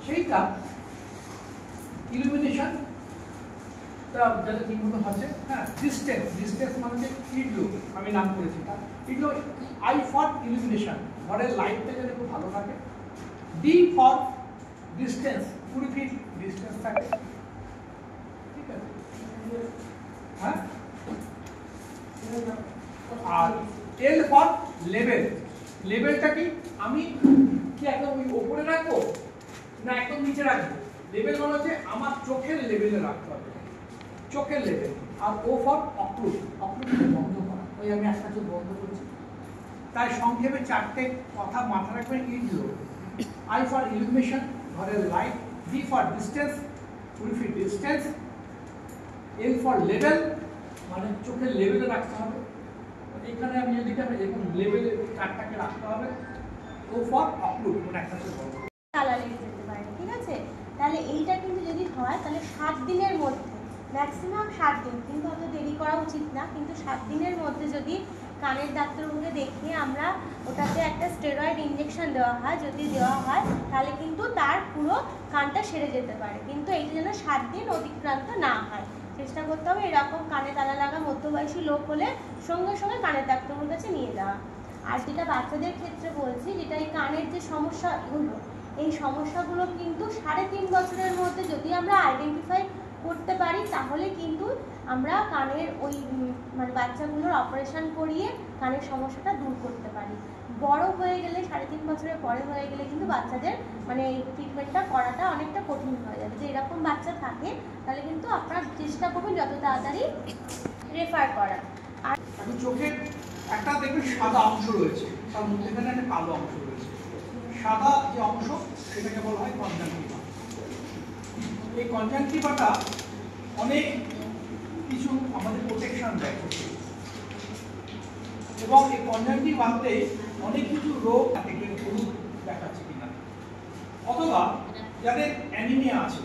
সেইটা ইলুমিনেশন যাতে ঠিক মতো হচ্ছে। হ্যাঁ, ডিস্টেন্স মানে যে ইডলো, আমি নাম করেছি ইডলো, আই ফর ইলুমিনেশন, ঘরের লাইটটা যাতে খুব ভালো থাকে। D for distance, 20 fit distance থাকে, ঠিক আছে? হ্যাঁ, আর এল ফর লেভেল, লেভেলটা কি আমি কি একদম ওই উপরে রাখবো না একদম নিচে রাখবো? লেভেল মানে হচ্ছে আমার চোখের লেভেলে রাখতে হবে, চোখের লেভেল। আর ও ফর অক্লুড, অক্লুডকে বন্ধ করা, ওই আমি একটা চোখ বন্ধ করছি। তাই সংক্ষেপে 4টে কথা মাথায় রাখবেন। ইডলো, আই ফর ইলুমিনেশন, ঘরের light, D for distance, 20 fit distance, L for level মানে চোখের লেভেলে রাখতে হবে, এখানে আমি যদি এরকম লেভেলে 4টাকে রাখতে হবে। ও ফর অক্লুড মানে একটা চোখ বন্ধ কালার লেগে যেতে পারে, ঠিক আছে? তাহলে এইটা কিন্তু যদি হয় তাহলে 7 দিনের মধ্যে, ম্যাক্সিমাম 7 দিন, কিন্তু অত দেরি করা উচিত না, কিন্তু 7 দিনের মধ্যে যদি কানের ডাক্তারবাবুকে দেখিয়ে আমরা ওটাতে একটা স্টেরয়েড ইনজেকশন দেওয়া হয়, যদি দেওয়া হয় তাহলে কিন্তু তার পুরো কানটা সেরে যেতে পারে। কিন্তু এইটা যেন 7 দিন অতিক্রান্ত না হয়, চেষ্টা করতে হবে। এরকম কানে তালা লাগা মধ্যবয়সী লোক হলে সঙ্গে সঙ্গে কানের ডাক্তারবাবুর কাছে নিয়ে যাওয়া। আর যেটা বাচ্চাদের ক্ষেত্রে বলছি, যেটা এই কানের যে সমস্যাগুলো, এই সমস্যাগুলো কিন্তু 3.5 বছরের মধ্যে যদি আমরা আইডেন্টিফাই করতে পারি, তাহলে কিন্তু আমরা কানের ওই মানে বাচ্চাগুলোর অপারেশন করিয়ে কানের সমস্যাটা দূর করতে পারি। বড় হয়ে গেলে 3.5 বছরের পরে হয়ে গেলে কিন্তু বাচ্চাদের মানে এই ট্রিটমেন্টটা করাটা অনেকটা কঠিন হয়ে যাবে। যে এরকম বাচ্চা থাকে তাহলে কিন্তু আপনারা চেষ্টা করবেন যত তাড়াতাড়ি রেফার করা। আর চোখের একটা দেখবেন সাদা অংশ রয়েছে, তার মধ্যেখানে একটা কালো অংশ রয়েছে। সাদা যে অংশ সেটাকে বলা হয় কনজাংটিভা। এই কনজাংটিভাটা অনেক কিছু আমাদের প্রোটেকশন দেয়, এবং এই কনজাংটিভাতে অনেক কিছু রোগ দেখবেন হলুদ দেখাচ্ছে কিনা, অথবা যাদের অ্যানিমিয়া আছে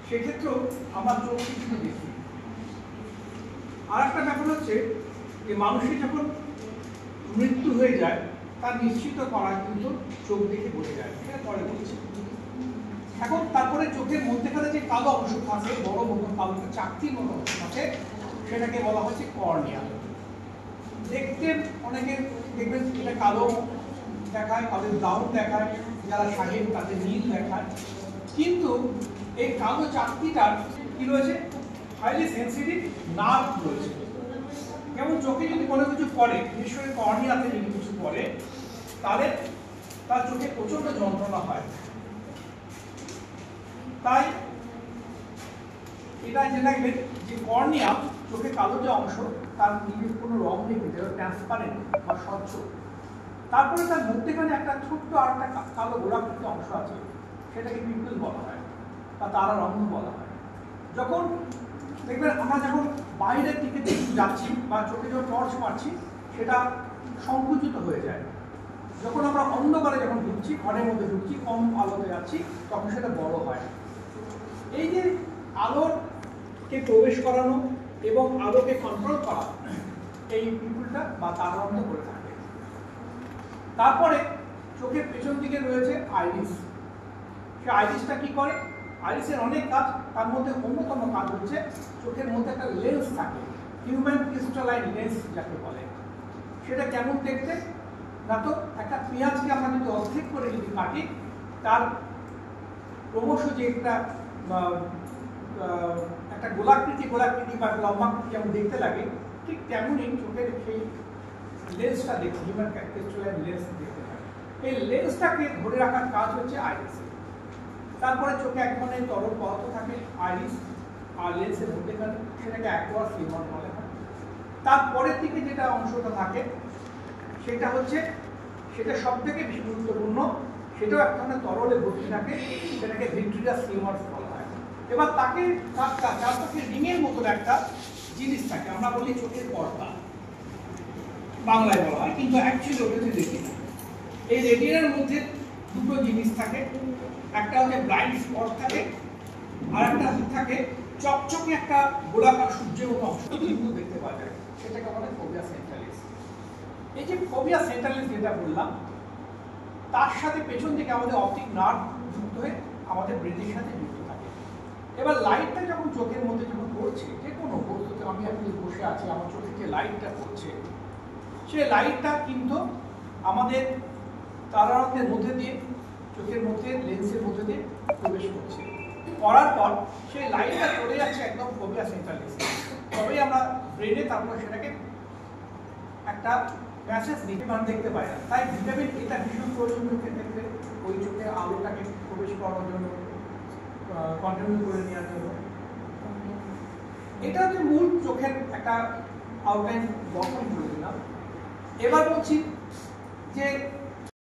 সেক্ষেত্রেও আমরা চোখ কিছু দেখি। আর একটা ব্যাপার হচ্ছে যে মানুষের যখন মৃত্যু হয়ে যায় তা নিশ্চিত করা কিন্তু চোখ দেখে বোঝা যায়, সেটা পরে বলছি। এখন তারপরে চোখের মধ্যেখানে যে কালো অংশ থাকে, বড় মতো কালো চাকতির মতো অংশ থাকে, সেটাকে বলা হচ্ছে কর্নিয়া। দেখতে অনেকে দেখবেন এটা কালো দেখায়, কাদের ব্রাউন দেখায়, যারা শাড়ির তাদের নীল দেখায়, কিন্তু এই কালো চাকতিটার কি রয়েছে? হাইলি সেন্সিটিভ নার্ভ রয়েছে। যেমন চোখে যদি কোনো কিছু পড়ে, বিশেষ করে কর্নিয়াতে যদি কিছু পড়ে, তাহলে তার চোখে প্রচন্ড যন্ত্রণা হয়। তাই এটা যে দেখবেন যে কর্নিয়া, চোখে কালো যে অংশ, তার নিজের কোনো রং নেই, ট্রান্সপারেন্ট বা স্বচ্ছ। তারপরে তার মধ্যেখানে একটা ছোট্ট আর একটা কালো গোলাকৃতি অংশ আছে, সেটাকে পিম্পল বলা হয় বা তারা রন্ধ বলা হয়। যখন দেখবেন আমরা যখন বাইরের দিকে যাচ্ছি বা চোখে যখন টর্চ মারছি, সেটা সংকুচিত হয়ে যায়। যখন আমরা অন্ধকারে যখন ঢুকছি, ঘরের মধ্যে ঢুকছি, কম আলোতে যাচ্ছি, তখন সেটা বড় হয়। এই যে আলোকে প্রবেশ করানো এবং আলোকে কন্ট্রোল করা, এই পিম্পলটা বা তারারন্ধ করে থাকে। তারপরে চোখের পেছন দিকে রয়েছে আইরিস। সে আইরিসটা কি করে? আইরিসের অনেক কাজ, তার মধ্যে অন্যতম কাজ হচ্ছে চোখের মধ্যে একটা লেন্স থাকে, হিউম্যান ক্রিস্টালাইন লেন্স যাকে বলে। সেটা কেমন দেখতে? না তো একটা পেঁয়াজকে আমরা যদি অর্ধেক করে যদি কাটি, তার ক্রমশ যে একটা গোলাকৃতি বা লম্বাকৃতি যেমন দেখতে লাগে, ঠিক তেমনই চোখের সেই লেন্সটা দেখতে, হিউম্যান ক্রিস্টালাইন লেন্স দেখতে পারে। এই লেন্সটাকে ধরে রাখার কাজ হচ্ছে আইরিস। তারপরে চোখে এক ধরনের তরল পদার্থ থাকে আইরিস আর লেন্সের মধ্যেখানে, সেটাকে অ্যাকুয়াস ফিল্ম বলে হয়। তারপরের দিকে যেটা অংশটা থাকে সেটা সব থেকে বেশি গুরুত্বপূর্ণ, সেটাও এক ধরনের তরলে ভর্তি থাকে, সেটাকে ভিট্রিয়াস ফিউমার বলা হয়। এবার তাকে তার চোখে রিংয়ের মতো একটা জিনিস থাকে, আমরা বলি চোখের পর্দা বাংলায় বলা হয়, কিন্তু অ্যাকচুয়ালি ওটা হচ্ছে রেটিনা। এই রেটিনার মধ্যে দুটো জিনিস থাকে, একটা হচ্ছে ব্লাইন্ড স্পট থাকে, আর একটা থাকে চকচকে একটা গোলাকার সূর্যের মতো অংশ কিন্তু দেখতে পাওয়া যায়, সেটাকে বলে ফোভিয়া সেন্ট্রালিস। এই যে ফোভিয়া সেন্ট্রালিস যেটা বললাম, তার সাথে পেছন দিকে আমাদের অপটিক নার্ভ যুক্ত হয়ে আমাদের ব্রেনের সাথে যুক্ত থাকে। এবার লাইটটা যখন চোখের মধ্যে যখন পড়ছে, যে কোনো বস্তুতে, আমি আপনি বসে আছি, আমার চোখে যে লাইটটা পড়ছে, সেই লাইটটা কিন্তু আমাদের তারারন্ধ্রের মধ্যে দিয়ে চোখের মধ্যে লেন্সের মধ্যে দিয়ে প্রবেশ করছে, করার পর সেই লাইটটা চলে যাচ্ছে একদম ফোভিয়া সেন্ট্রালিসে। তবেই আমরা ব্রেনে তারপর সেটাকে একটা মেসেজ দেখতে পাই না। তাই ভিটামিন এটা ভীষণ প্রয়োজনীয় ক্ষেত্রে ওই চোখে আলোটাকে প্রবেশ করার জন্য, কন্টিনিউ করে নেওয়ার জন্য। এটা হচ্ছে মূল চোখের একটা আউটলাইন গঠন করে দিলাম। এবার বলছি যে